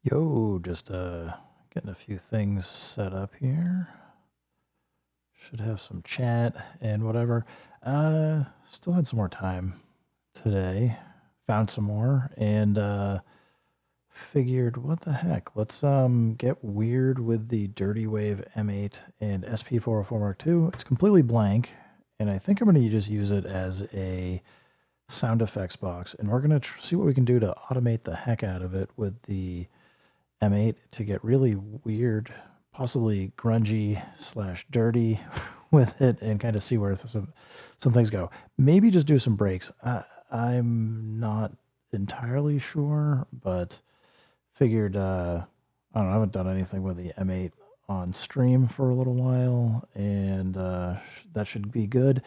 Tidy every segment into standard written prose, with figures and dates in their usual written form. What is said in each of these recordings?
Yo, just getting a few things set up here. Should have some chat and whatever. Still had some more time today. Found some more and figured what the heck. Let's get weird with the Dirty Wave M8 and SP404 Mark II. It's completely blank, and I think I'm going to just use it as a sound effects box, and we're going to see what we can do to automate the heck out of it with the M8 to get really weird, possibly grungy slash dirty with it, and kind of see where some things go. Maybe just do some breaks. I'm not entirely sure, but figured I don't know. I haven't done anything with the M8 on stream for a little while, and that should be good.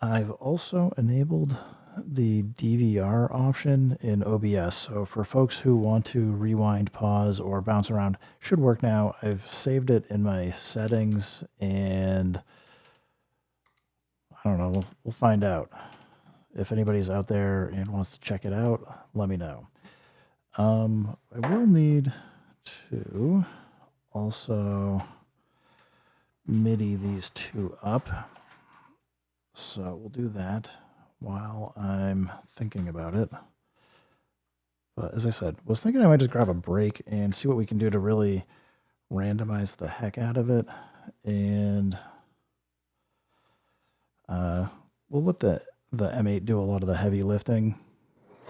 I've also enabled the DVR option in OBS. So for folks who want to rewind, pause, or bounce around, should work now. I've saved it in my settings, and I don't know. We'll find out. If anybody's out there and wants to check it out, let me know. I will need to also MIDI these two up. So we'll do that while I'm thinking about it. But as I said, was thinking I might just grab a break and see what we can do to really randomize the heck out of it. And we'll let the M8 do a lot of the heavy lifting,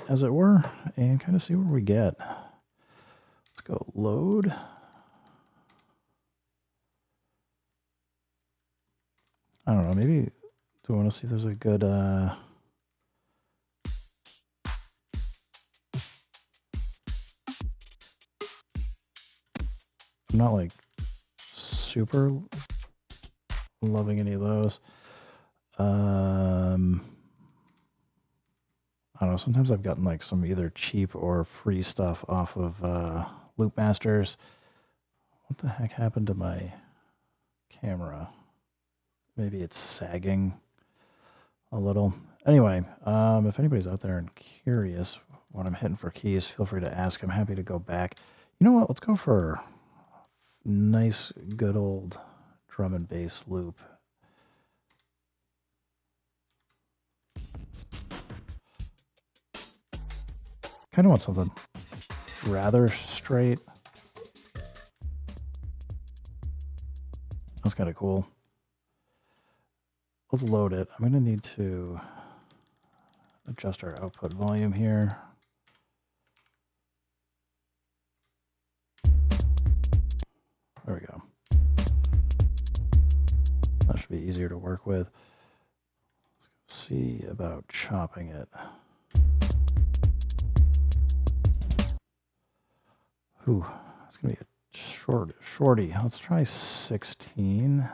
as it were, and kind of see where we get. Let's go load. I don't know, maybe do we want to see if there's a good I'm not like super loving any of those. I don't know. Sometimes I've gotten like some either cheap or free stuff off of Loop Masters. What the heck happened to my camera? Maybe it's sagging a little. Anyway, if anybody's out there and curious what I'm hitting for keys, feel free to ask. I'm happy to go back. You know what? Let's go for nice, good old drum and bass loop. Kind of want something rather straight. That's kind of cool. Let's load it. I'm going to need to adjust our output volume here. There we go. That should be easier to work with. Let's see about chopping it. Ooh, it's going to be a shorty. Let's try 16.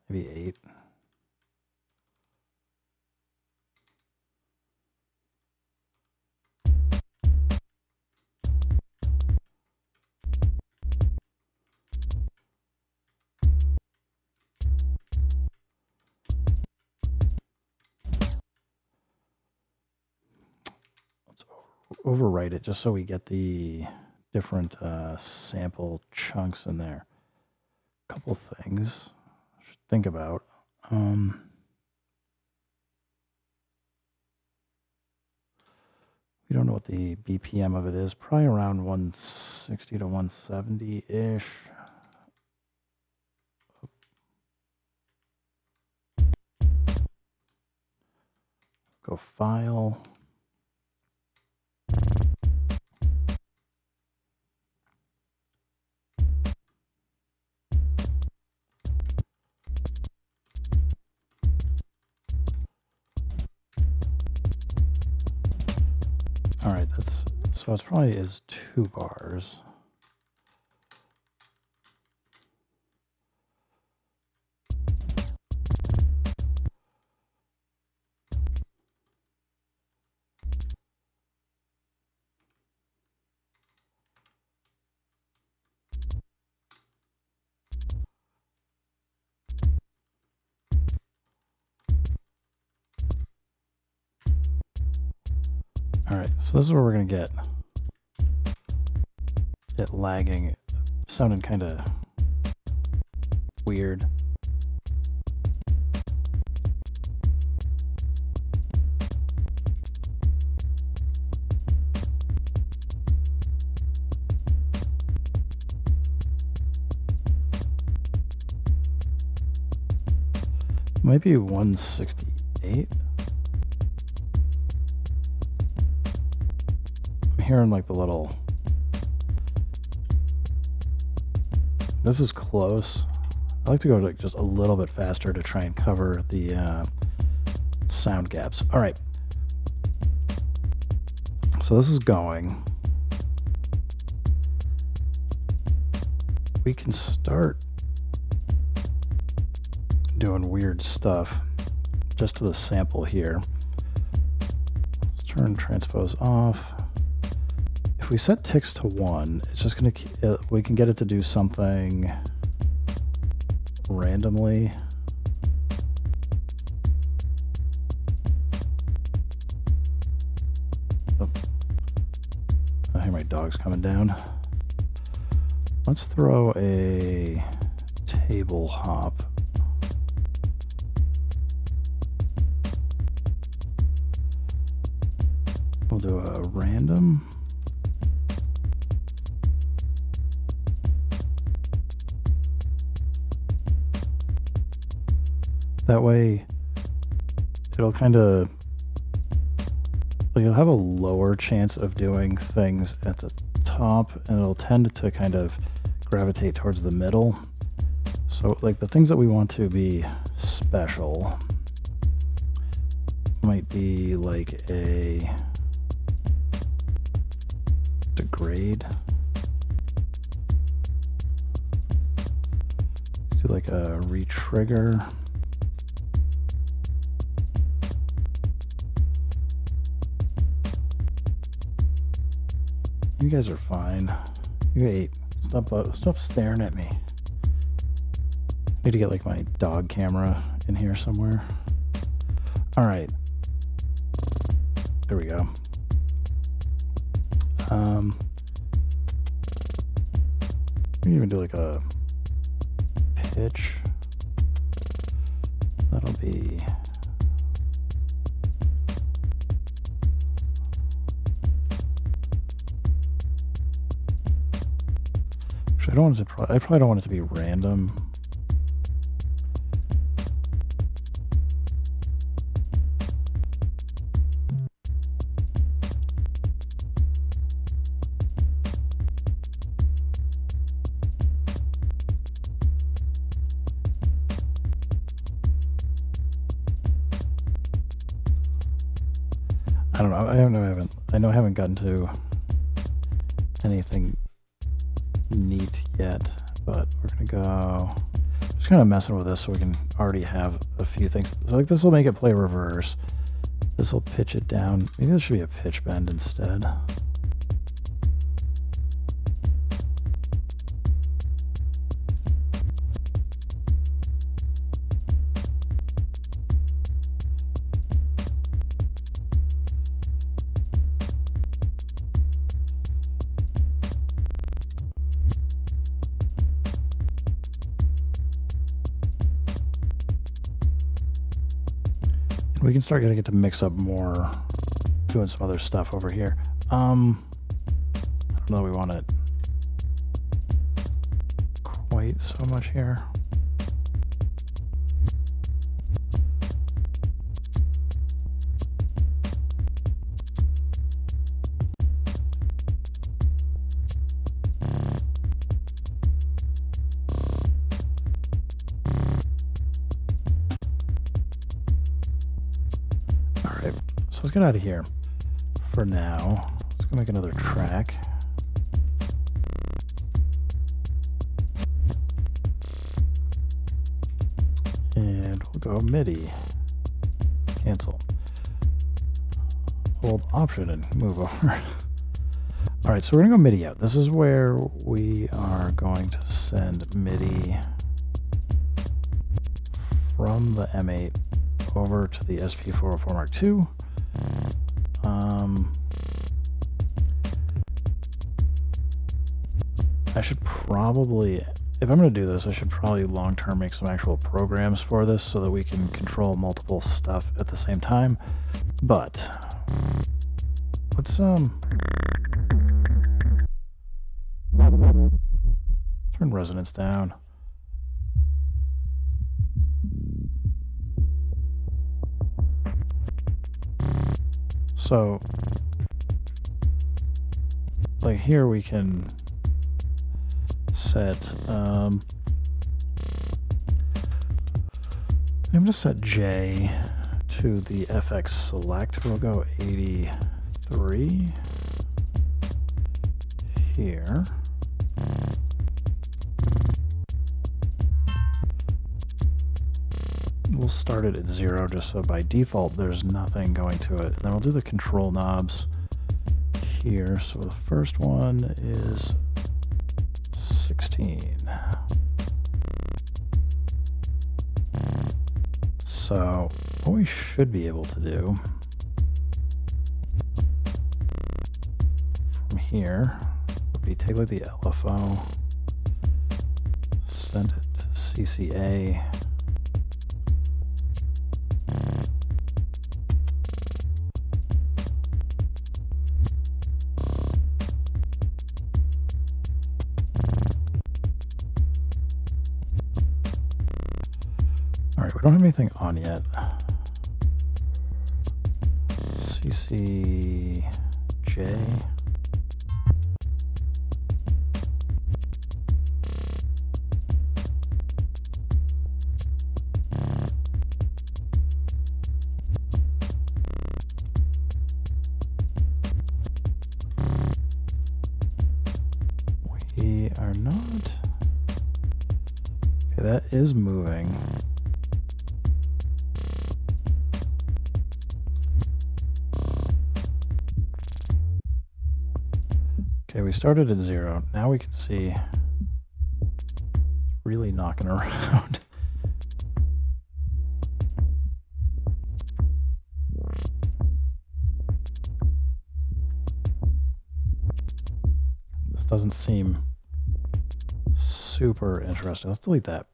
Maybe 8. Let's overwrite it just so we get the different sample chunks in there. A couple things I should think about. We don't know what the BPM of it is. Probably around 160 to 170-ish. Go file. All right, so it probably is 2 bars. Alright, so this is where we're going to get it lagging, sounding kind of weird. Might be 168. I'm hearing like the little... This is close. I like to go like just a little bit faster to try and cover the sound gaps. All right. So this is going. We can start doing weird stuff just to the sample here. Let's turn transpose off. If we set ticks to 1, it's just going to, we can get it to do something randomly. Oh. I hear my dog's coming down. Let's throw a table hop. We'll do a random. That way, it'll kind of, like, you'll have a lower chance of doing things at the top, and it'll tend to kind of gravitate towards the middle. So, like, the things that we want to be special might be like a degrade. Let's do like a retrigger. You guys are fine. Wait, stop staring at me. Need to get like my dog camera in here somewhere. All right. There we go. We can even do like a pitch. That'll be... I don't want it to. I probably don't want it to be random. I don't know. I haven't gotten to anything neat yet, but we're gonna go just kind of messing with this so we can already have a few things. So like this will make it play reverse. This will pitch it down. Maybe this should be a pitch bend instead. We can start getting it to mix up more, doing some other stuff over here. I don't know, we want it quite so much here. So let's get out of here for now. Let's go make another track. And we'll go MIDI. Cancel. Hold Option and move over. All right, so we're gonna go MIDI out. This is where we are going to send MIDI from the M8 over to the SP404 Mark II. I should probably, if I'm going to do this, I should probably long-term make some actual programs for this so that we can control multiple stuff at the same time. But let's turn resonance down. So like here we can set I'm going to set J to the FX select. We'll go 83 here. We'll start it at 0 just so by default there's nothing going to it. And then we'll do the control knobs here. So the first one is 16. So what we should be able to do from here would be take like the LFO, send it to CCA, we don't have anything on yet. CCJ. We are not. Okay, that is moving. Okay, we started at 0. Now we can see it's really knocking around. This doesn't seem super interesting. Let's delete that.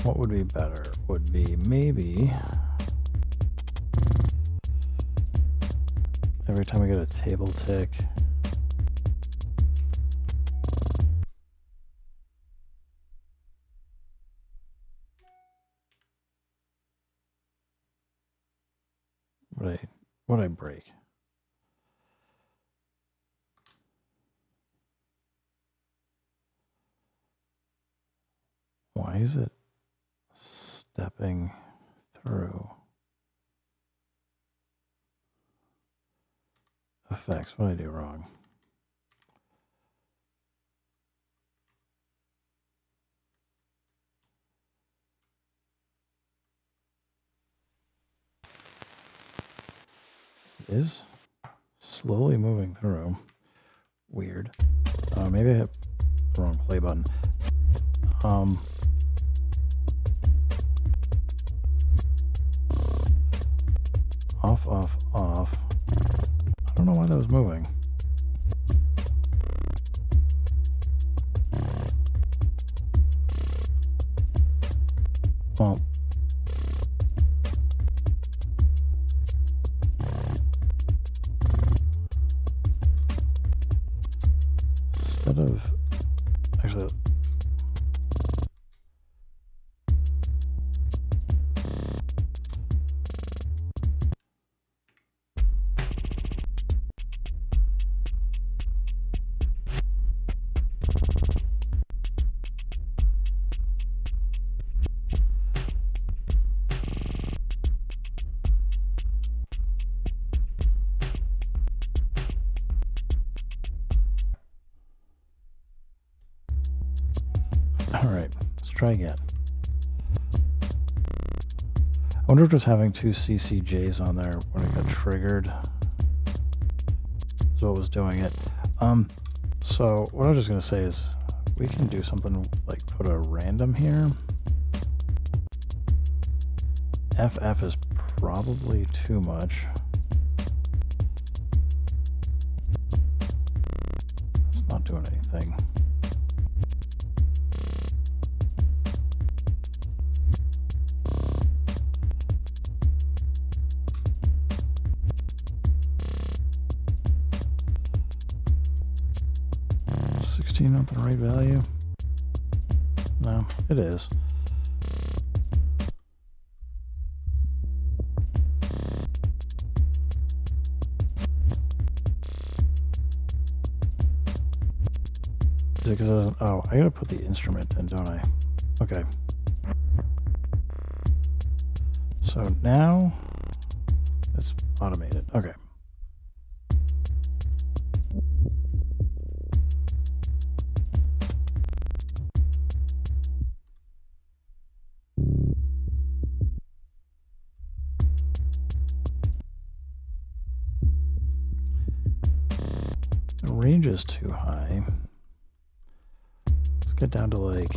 What would be better? Would be maybe every time we get a table tick, what I break? Why is it stepping through? Effects, what did I do wrong? It is slowly moving through. Weird. Maybe I hit the wrong play button. Off, off, off. I don't know why that was moving. Well, instead of actually Alright, let's try again. I wonder if just having two CCJs on there when it got triggered is what was doing it. So what I was just going to say is we can do something like put a random here. FF is probably too much. It's not doing anything. Not the right value? No, it is. Is it because I wasn't? Oh, I gotta put the instrument in, don't I? Okay. So now it's automated. Okay. The range is too high. Let's get down to like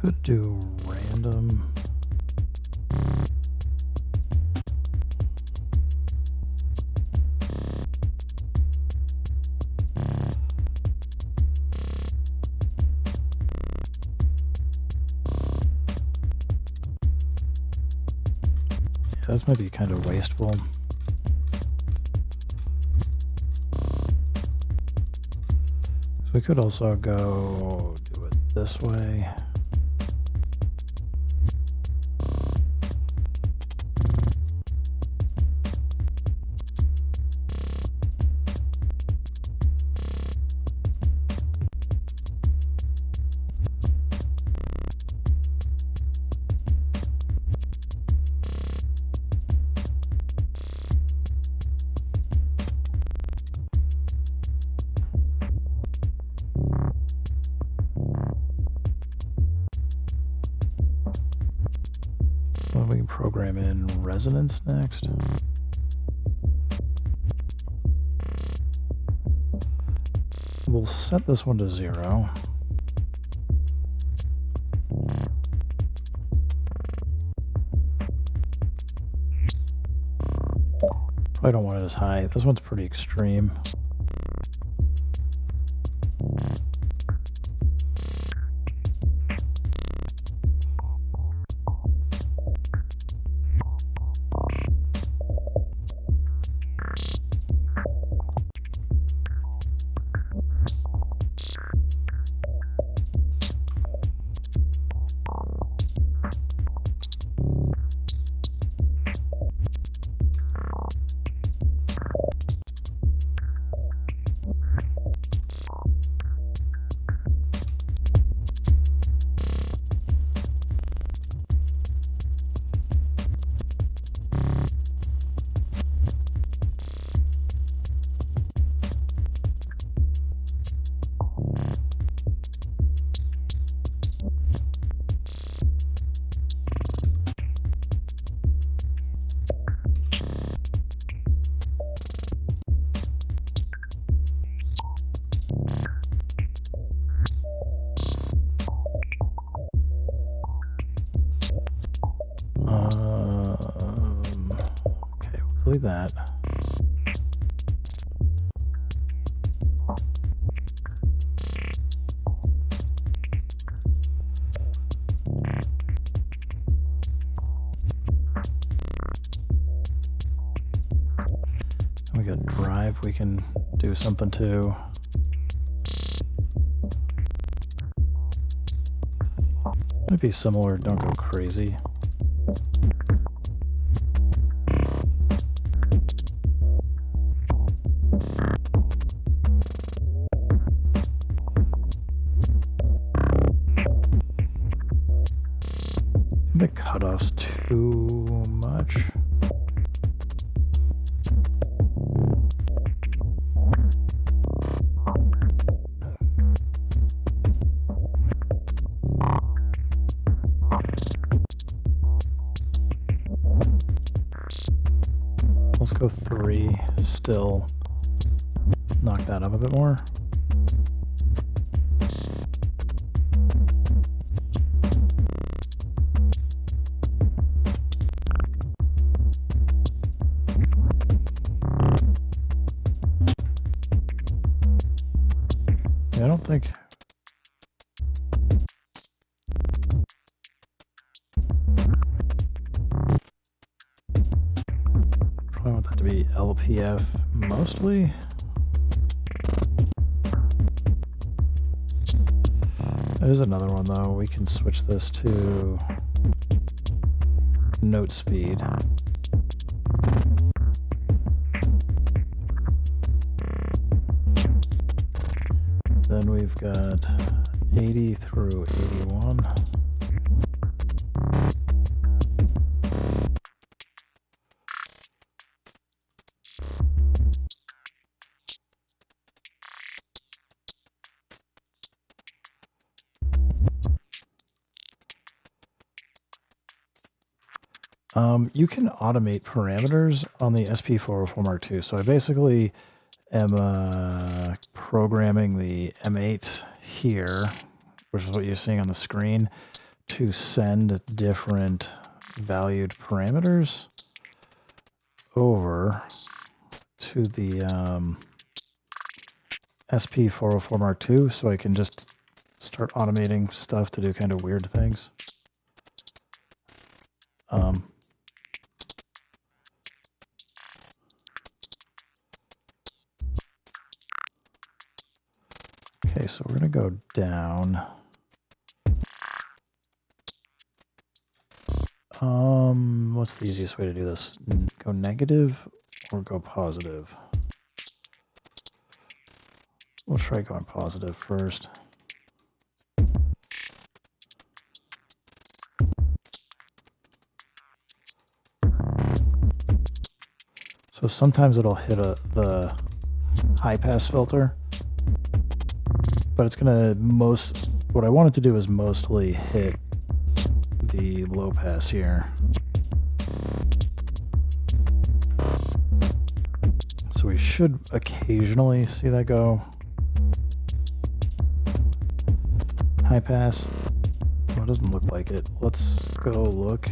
could do random. Yeah, this might be kind of wasteful. We could also go do it this way. We can program in resonance next. We'll set this one to 0. Probably don't want it as high. This one's pretty extreme. delete that. We got drive we can do something to. Might be similar, don't go crazy. The cutoff's too much. Let's go 3, still knock that up a bit more. I don't think probably want that to be LPF mostly. That is another one though. We can switch this to note speed. Then we've got 80 through 81. You can automate parameters on the SP404 Mark II. So I basically am programming the M8 here, which is what you're seeing on the screen, to send different valued parameters over to the SP404 Mark II, so I can just start automating stuff to do kind of weird things. Okay, so we're going to go down. What's the easiest way to do this? Go negative or go positive? We'll try going positive first. So sometimes it'll hit the high pass filter, but it's gonna what I want it to do is mostly hit the low pass here. So we should occasionally see that go high pass. Well, it doesn't look like it. Let's go look.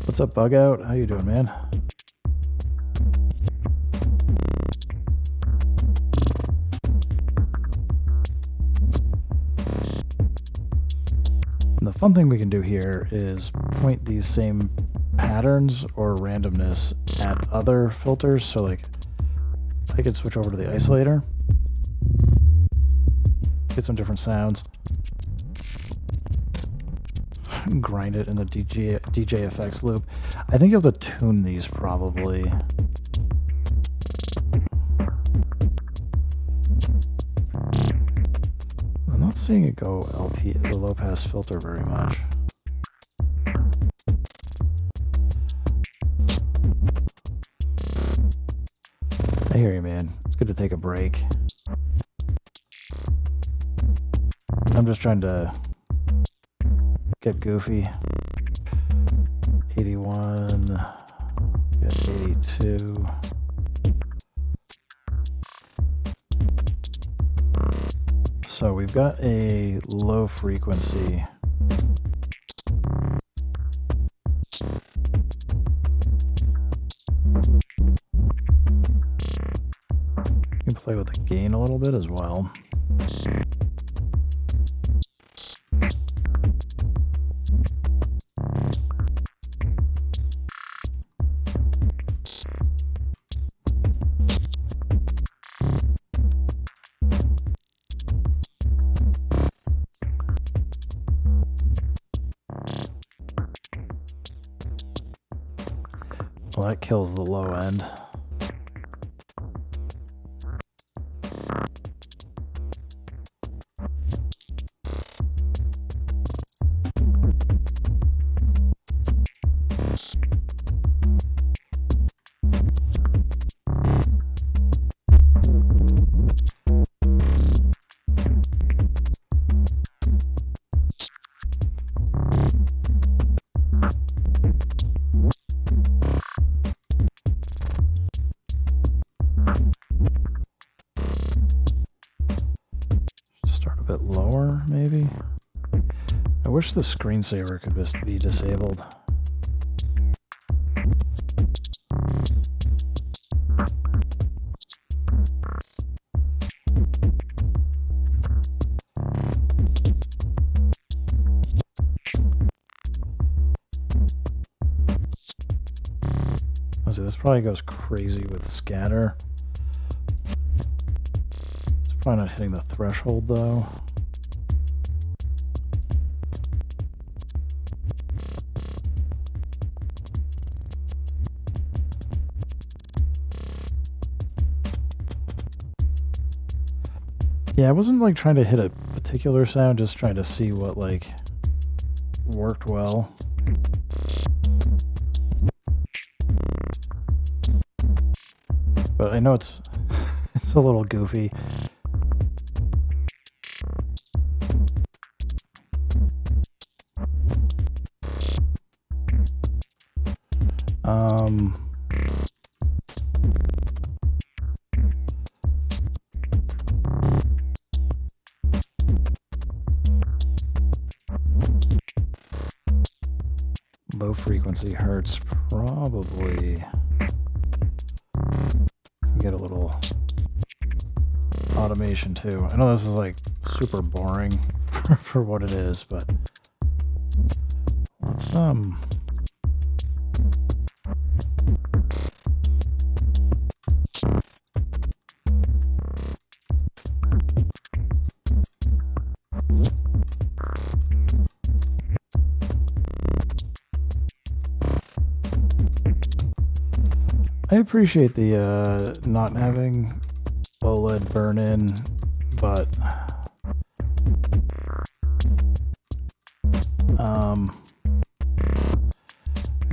What's up, Bug Out? How you doing, man? And the fun thing we can do here is point these same patterns or randomness at other filters. So like I could switch over to the isolator, get some different sounds, grind it in the DJFX loop. I think you have to tune these probably. I'm not seeing it go the low pass filter very much. I hear you, man. It's good to take a break. I'm just trying to get goofy. 81, get 82. So we've got a low frequency. You can play with the gain a little bit as well. Well, that kills the low end. Bit lower, maybe? I wish the screensaver could just be disabled. Oh, see, this probably goes crazy with scatter. It's probably not hitting the threshold though. Yeah, I wasn't like trying to hit a particular sound, just trying to see what like worked well. But I know it's it's a little goofy. Low frequency hertz probably can get a little automation too. I know this is like super boring for what it is, but let's I appreciate the not having OLED burn in, but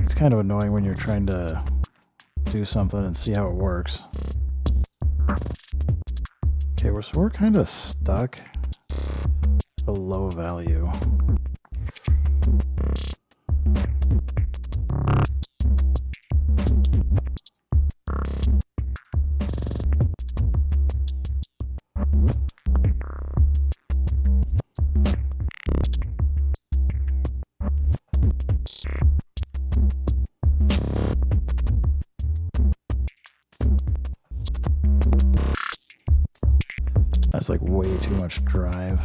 it's kind of annoying when you're trying to do something and see how it works. Okay, so we're kind of stuck at a low value. That's like way too much drive.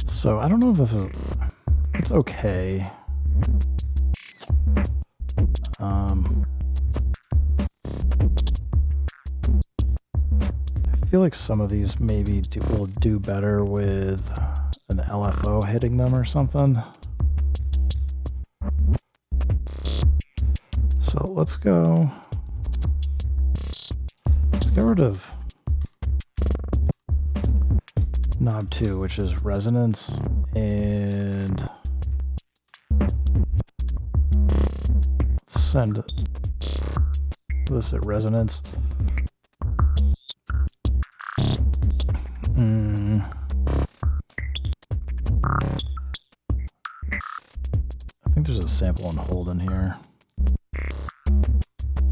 So I don't know if this is, it's okay. I feel like some of these maybe will do better with an LFO hitting them or something. So let's get rid of knob 2, which is resonance, and send this at resonance. I think there's a sample on hold in here.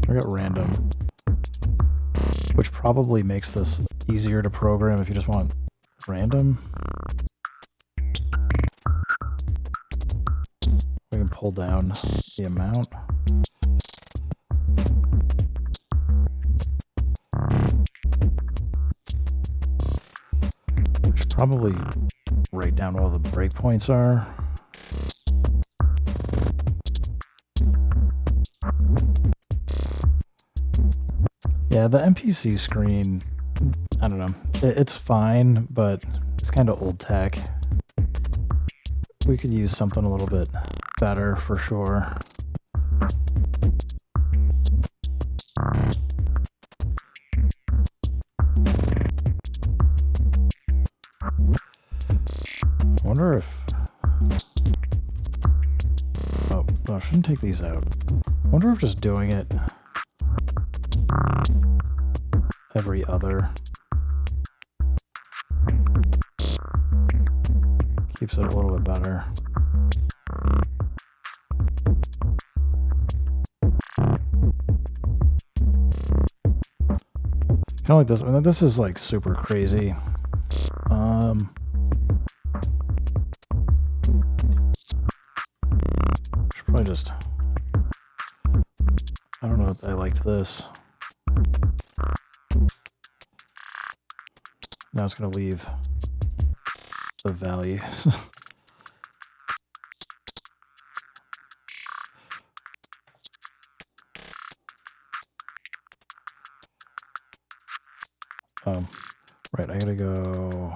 I got random. which probably makes this easier to program if you just want random. We can pull down the amount. I should probably write down what all the breakpoints are. Yeah, the MPC screen, I don't know, it's fine, but it's kind of old tech. We could use something a little bit better for sure. I wonder if... Oh, no, I shouldn't take these out. I wonder if just doing it every other keeps it a little bit better. Kind of like this. I mean, this is like super crazy. Should probably just... I don't know if I liked this. Now it's going to leave the values. Right, I gotta go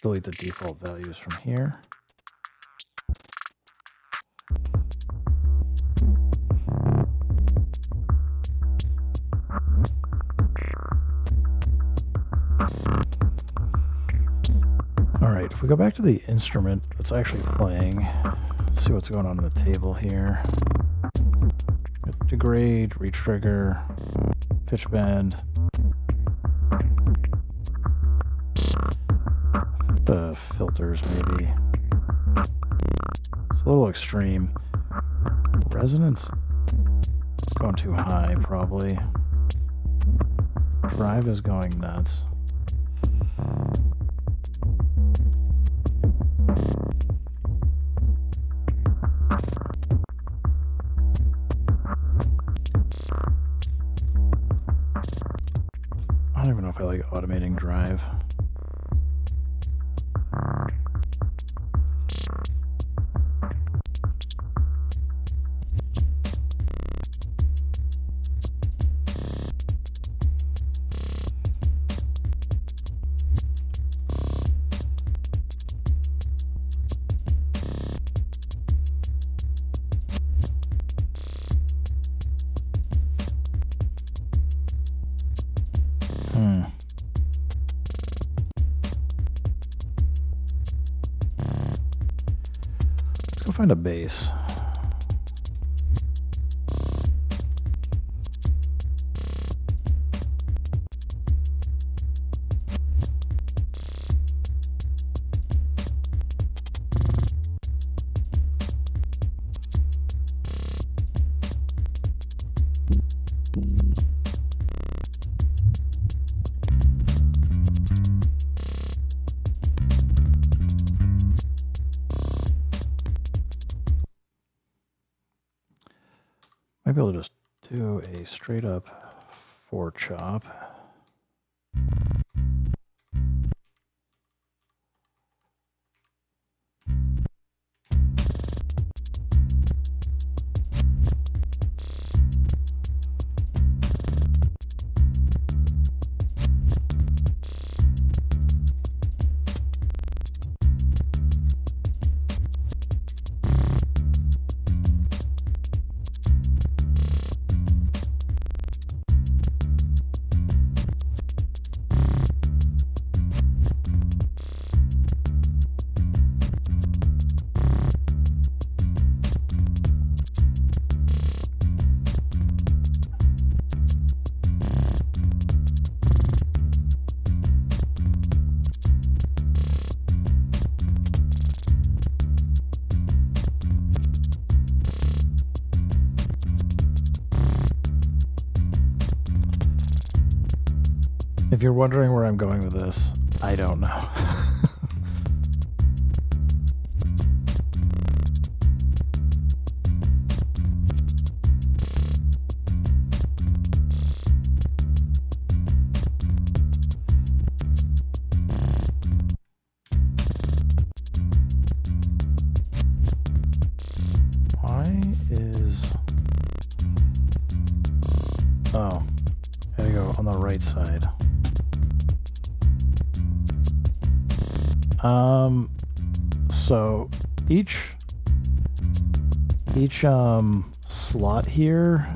delete the default values from here. All right, if we go back to the instrument that's actually playing, let's see what's going on in the table here. Degrade, retrigger, pitch bend. The filters maybe. It's a little extreme. Resonance going too high probably. Drive is going nuts. I don't even know if I like automating drive. Let's go find a bass. Maybe I'll just do a straight up 4 chop. If you're wondering where I'm going with this, I don't know. Why is... Oh, gotta go on the right side. So each slot here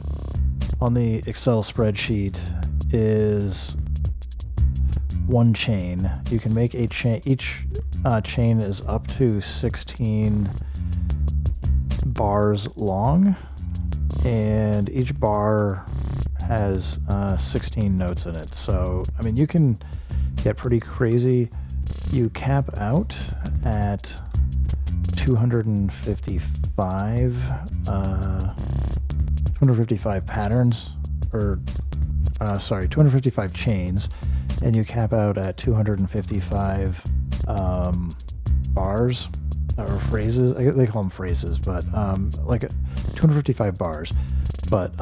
on the Excel spreadsheet is one chain. You can make a chain. Each chain is up to 16 bars long, and each bar has 16 notes in it. So, I mean, you can get pretty crazy. You cap out at 255 patterns, or 255 chains, and you cap out at 255 bars or phrases. They call them phrases, but like 255 bars. But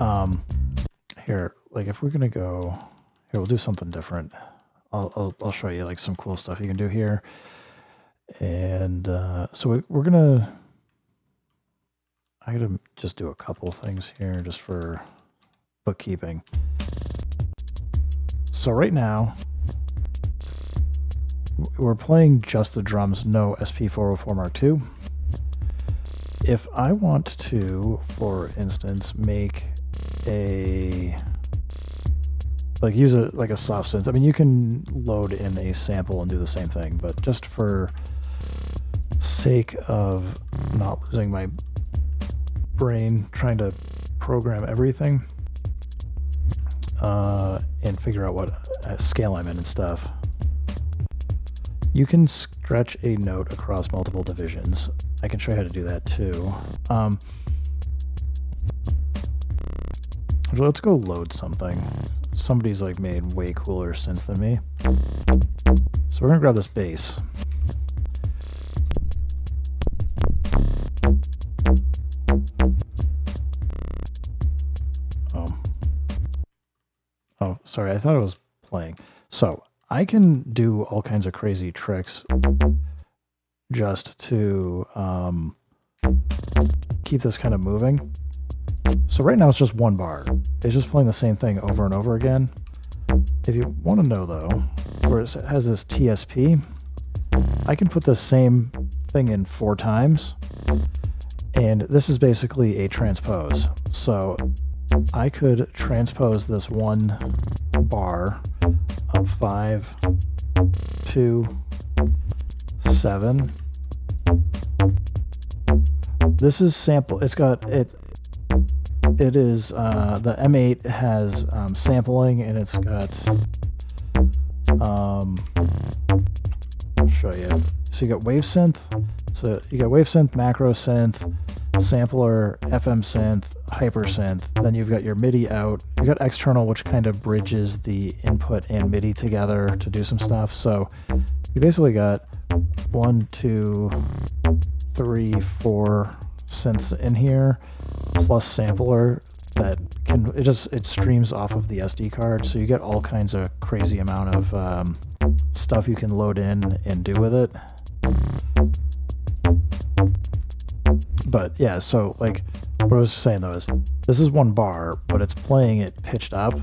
here, like if we're gonna go here, we'll do something different. I'll show you like some cool stuff you can do here. And so we're gonna, I gotta just do a couple things here just for bookkeeping. So right now we're playing just the drums, no SP404 Mark II. If I want to, for instance, make a, like use a like a soft synth. I mean, you can load in a sample and do the same thing, but just for sake of not losing my brain trying to program everything and figure out what scale I'm in and stuff, you can stretch a note across multiple divisions. I can show you how to do that too. Let's go load something. Somebody's like made way cooler synths than me. So we're gonna grab this bass. Oh, sorry, I thought it was playing. So I can do all kinds of crazy tricks just to keep this kind of moving. So right now it's just one bar. It's just playing the same thing over and over again. If you want to know though, where it has this TSP, I can put the same thing in 4 times, and this is basically a transpose. So I could transpose this one bar of 5, 2, 7. This is sample. It's got it. It is the M8 has sampling, and it's got I'll show you. So you got wave synth. So you got wave synth, macro synth, sampler, FM synth, hyper synth. Then you've got your MIDI out. You've got external, which kind of bridges the input and MIDI together to do some stuff. So you basically got 1, 2, 3, 4 synths in here, plus sampler that can, it streams off of the SD card. So you get all kinds of crazy amount of stuff you can load in and do with it. But yeah, so like what I was saying though is this is one bar, but it's playing it pitched up.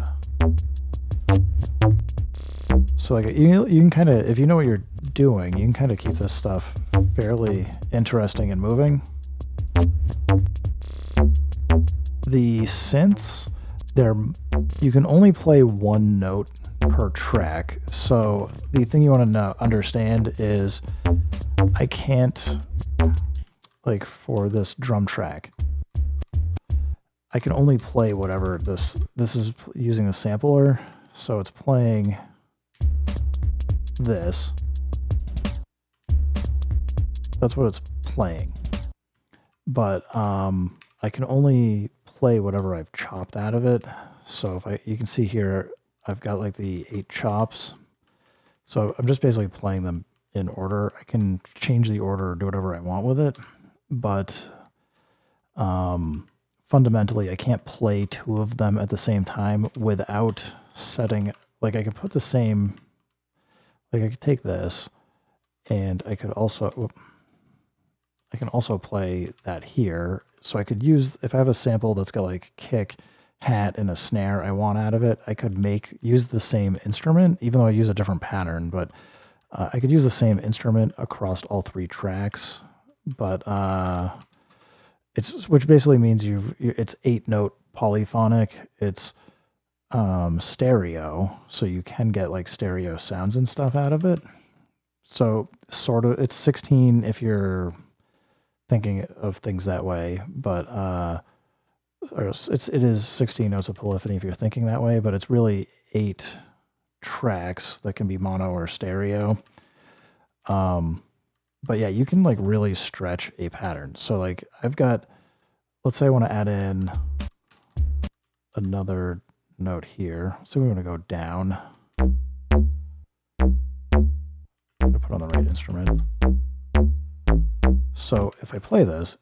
So like you can kind of, if you know what you're doing, you can kind of keep this stuff fairly interesting and moving. The synths, you can only play one note per track. So the thing you want to understand is I can't, like for this drum track, I can only play whatever this is using a sampler. So it's playing this. That's what it's playing. But I can only play whatever I've chopped out of it. So if you can see here, I've got like the 8 chops. So I'm just basically playing them in order. I can change the order or do whatever I want with it, but fundamentally I can't play 2 of them at the same time without setting, like I could put the same, like I could take this and I can also play that here. So I could use, if I have a sample that's got like kick, hat, and a snare I want out of it, I could use the same instrument, even though I use a different pattern, but I could use the same instrument across all 3 tracks, but which basically means it's 8-note polyphonic. It's stereo, so you can get like stereo sounds and stuff out of it. So sort of, it's 16 if you're thinking of things that way, but it is 16 notes of polyphony if you're thinking that way, but it's really 8 tracks that can be mono or stereo. But yeah, you can like really stretch a pattern. So like I've got, let's say I want to add in another note here. So we want to go down. I'm going to put on the right instrument. So if I play this,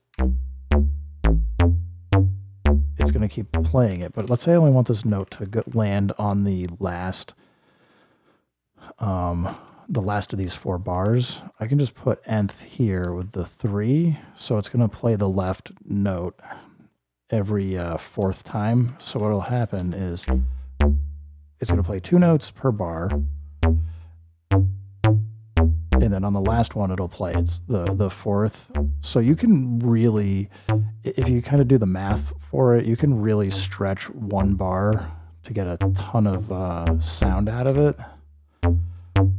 it's going to keep playing it. But let's say I only want this note to land on the last of these 4 bars. I can just put nth here with the 3. So it's going to play the left note every 4th time. So what will happen is it's going to play 2 notes per bar. And then on the last one, it'll play the 4th. So you can really, if you kind of do the math for it, you can really stretch 1 bar to get a ton of sound out of it,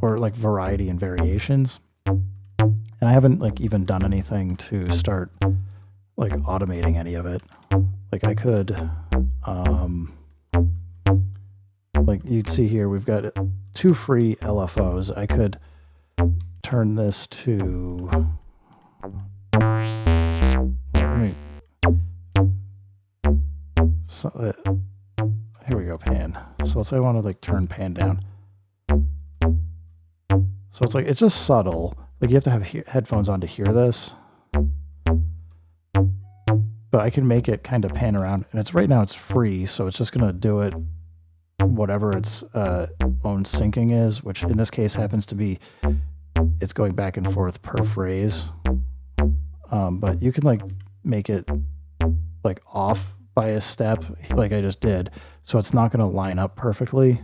or like variety and variations. And I haven't like even done anything to start like automating any of it. Like I could, like you'd see here, we've got 2 free LFOs. I could turn this to, here we go, pan. So let's say I want to like turn pan down. So it's like, it's just subtle. Like you have to have headphones on to hear this. But I can make it kind of pan around, and right now it's free, so it's just going to do it whatever its own syncing is, which in this case happens to be, it's going back and forth per phrase. But you can like make it like off by a step like I just did, so it's not going to line up perfectly.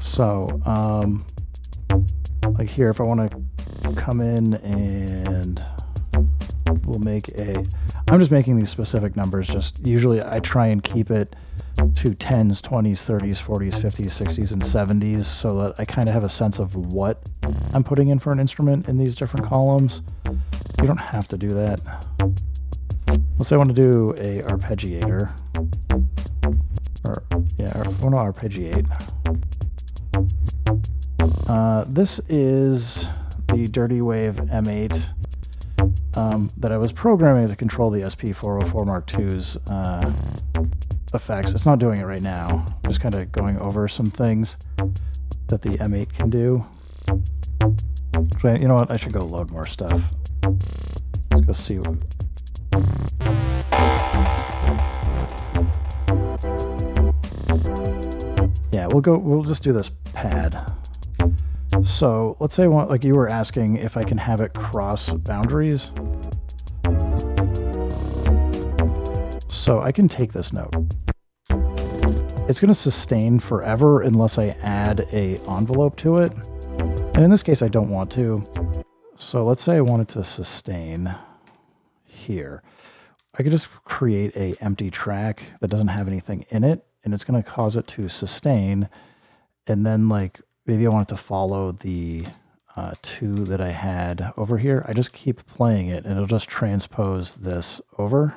So like here, if I want to come in and we'll make I'm just making these specific numbers. Just usually I try and keep it to 10s, 20s, 30s, 40s, 50s, 60s, and 70s so that I kind of have a sense of what I'm putting in for an instrument in these different columns. You don't have to do that. Let's say I want to do a arpeggiator. Or, yeah, I want to arpeggiate. This is the Dirty Wave M8 that I was programming to control the SP404 Mark II's effects. It's not doing it right now. I'm just kind of going over some things that the M8 can do. So, you know what? I should go load more stuff. Let's go see what... Yeah, we'll just do this pad. So let's say like you were asking if I can have it cross boundaries. So I can take this note. It's going to sustain forever unless I add a envelope to it. And in this case, I don't want to. So let's say I wanted to sustain here. I could just create a empty track that doesn't have anything in it, and it's going to cause it to sustain. And then like maybe I want it to follow the 2 that I had over here. I just keep playing it and it'll just transpose this over.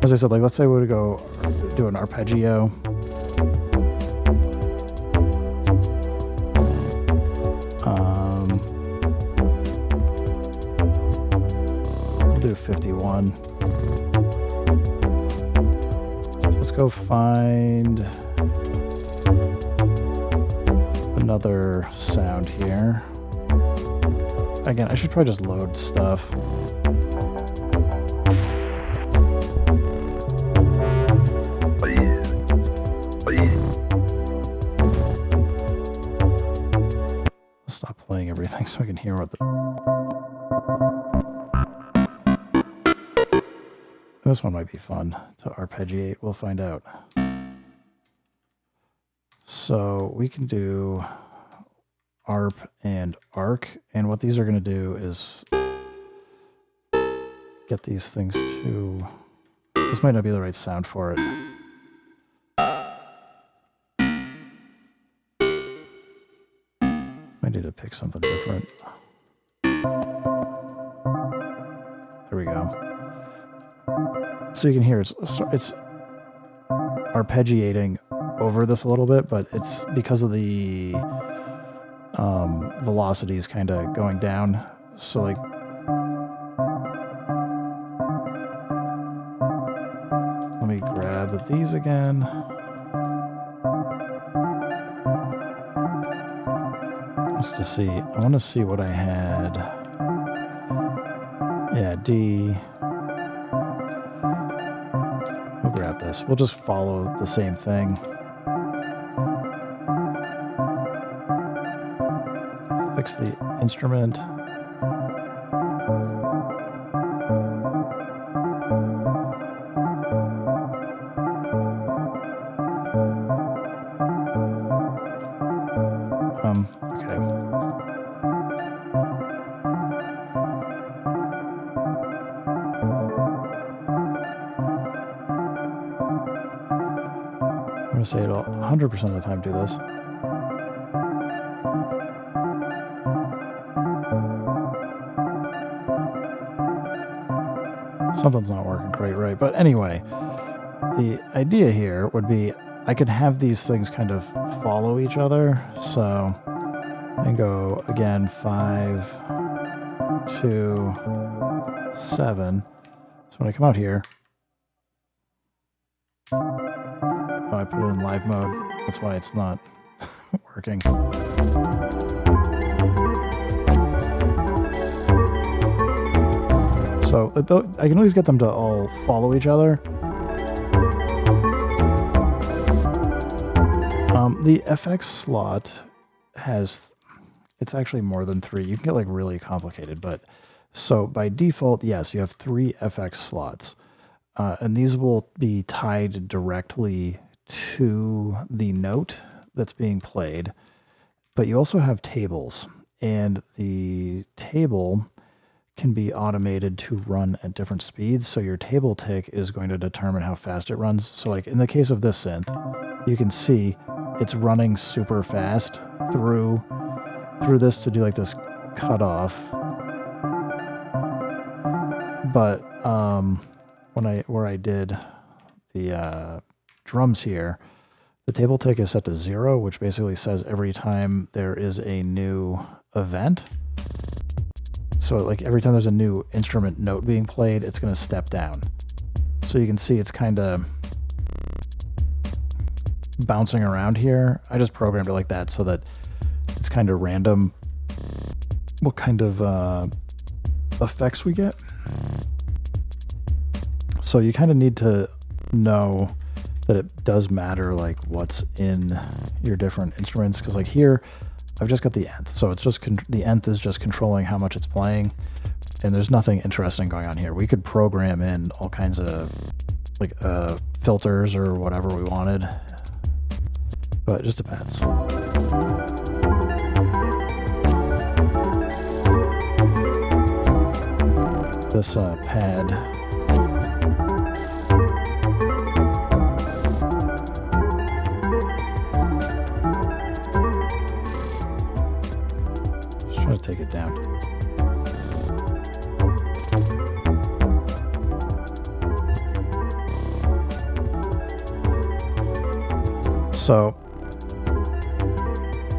As I said, like let's say we would go do an arpeggio. fun. So let's go find another sound here. Again, I should probably just load stuff. Stop playing everything so I can hear what the... This one might be fun to arpeggiate. We'll find out. So we can do ARP and ARC, and what these are going to do is get these things to... This might not be the right sound for it. I need to pick something different. There we go. So you can hear it's arpeggiating over this a little bit, but it's because of the velocities kind of going down. So like, let me grab these again. Just to see, I want to see what I had. Yeah, D. We'll grab this. We'll just follow the same thing. Fix the instrument. Okay. I'm going to say it'll 100% of the time do this. Something's not working quite right. But anyway, the idea here would be I could have these things kind of follow each other. So I go again 5, 2, 7. So when I come out here, oh, I put it in live mode. That's why it's not working. So I can always get them to all follow each other. The FX slot has, it's actually more than 3. You can get like really complicated, but so by default, yes, you have 3 FX slots. And these will be tied directly to the note that's being played. But you also have tables, and the table can be automated to run at different speeds. So your table tick is going to determine how fast it runs. So like in the case of this synth, you can see it's running super fast through this to do like this cutoff. But where I did the drums here, the table tick is set to 0, which basically says every time there is a new event. So like every time there's a new instrument note being played, it's going to step down. So you can see it's kind of bouncing around here. I just programmed it like that so that it's kind of random what kind of effects we get. So you kind of need to know that it does matter like what's in your different instruments, because like here I've just got the nth, so it's just the nth is just controlling how much it's playing, and there's nothing interesting going on here. We could program in all kinds of like filters or whatever we wanted, but it just depends. This pad, just trying to take it down. So,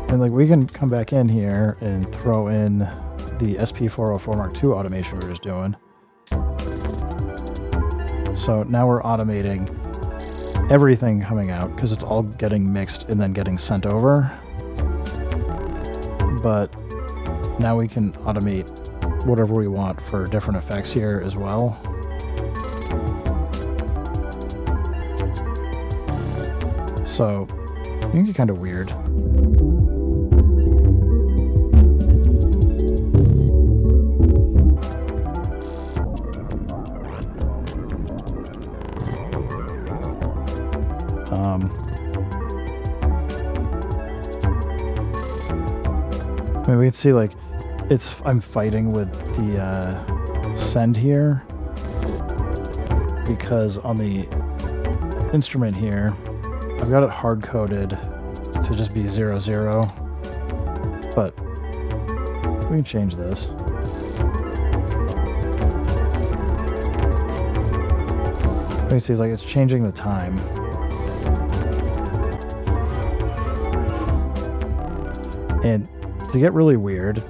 and like we can come back in here and throw in the SP404 Mark II automation we were just doing. So now we're automating everything coming out because it's all getting mixed and then getting sent over. But now we can automate whatever we want for different effects here as well. So it can get kind of weird. I mean, we can see like I'm fighting with the send here because on the instrument here I've got it hard coded to just be 0, 0, but we can change this. You can see like it's changing the time. And to get really weird,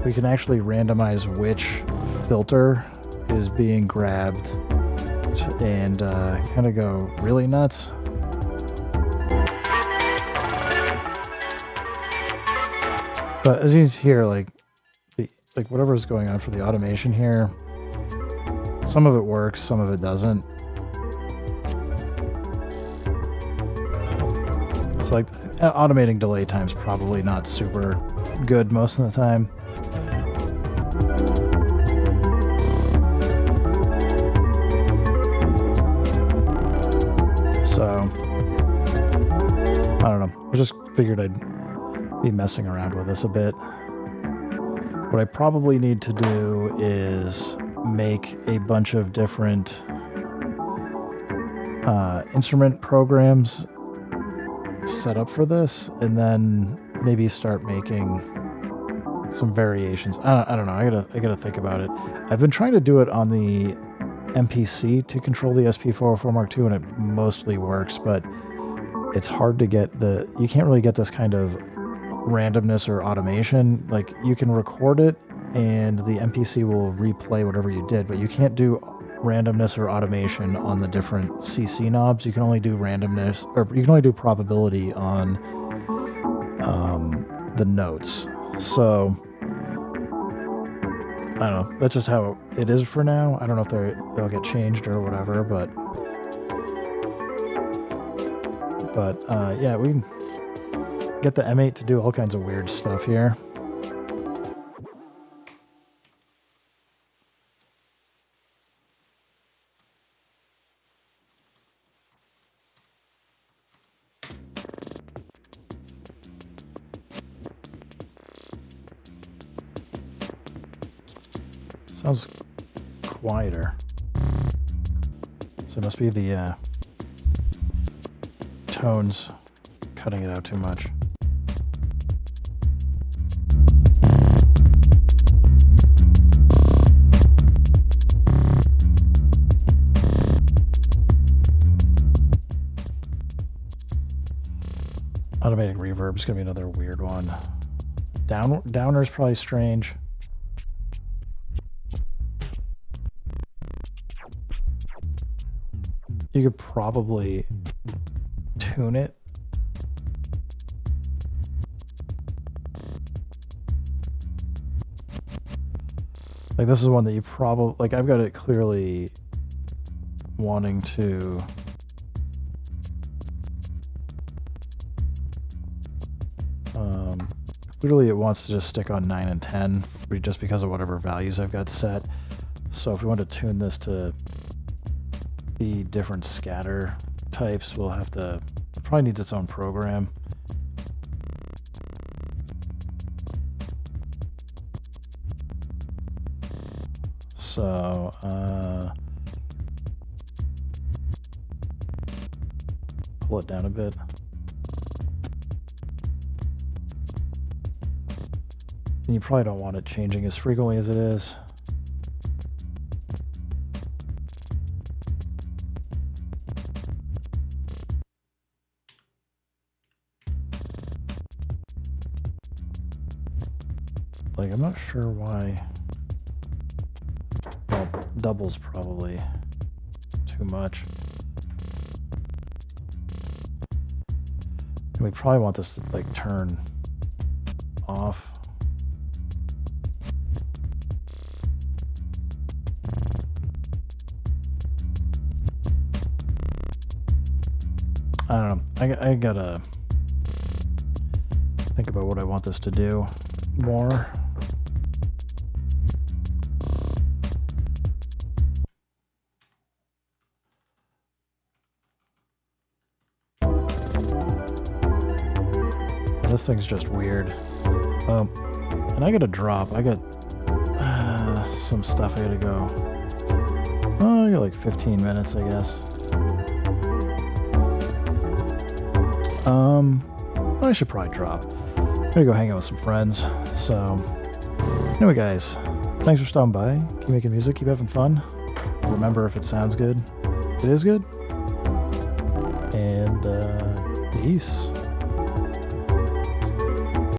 we can actually randomize which filter is being grabbed and kind of go really nuts. But as you can hear, like whatever is going on for the automation here, some of it works, some of it doesn't. So like automating delay time's probably not super good most of the time. So I don't know. I just figured I'd be messing around with this a bit. What I probably need to do is make a bunch of different instrument programs set up for this, and then maybe start making some variations. I don't know. I gotta think about it. I've been trying to do it on the MPC to control the SP404 Mark II, and it mostly works, but it's hard to get you can't really get this kind of randomness or automation. Like, you can record it and the MPC will replay whatever you did, but you can't do randomness or automation on the different CC knobs. You can only do randomness, or you can only do probability on the notes. So I don't know. That's just how it is for now. I don't know if they'll get changed or whatever, but yeah, we can get the M8 to do all kinds of weird stuff here. Sounds quieter. So it must be the tones cutting it out too much. Automating reverb is going to be another weird one. Downer's probably strange. You could probably tune it. Like, this is one that you probably, like, I've got it clearly wanting to clearly it wants to just stick on 9 and 10 just because of whatever values I've got set. So if we want to tune this to be different scatter types, we'll have to, it probably needs its own program. So pull it down a bit. And you probably don't want it changing as frequently as it is. Like, I'm not sure why. Well, double's probably too too much. And we probably want this to like turn off. I don't know. I gotta think about what I want this to do more. This thing's just weird. And I gotta drop. I got some stuff I gotta go. Oh, I got like 15 minutes, I guess. I should probably drop. I'm gonna go hang out with some friends. So, anyway, guys, thanks for stopping by. Keep making music, keep having fun. Remember, if it sounds good, it is good. And peace.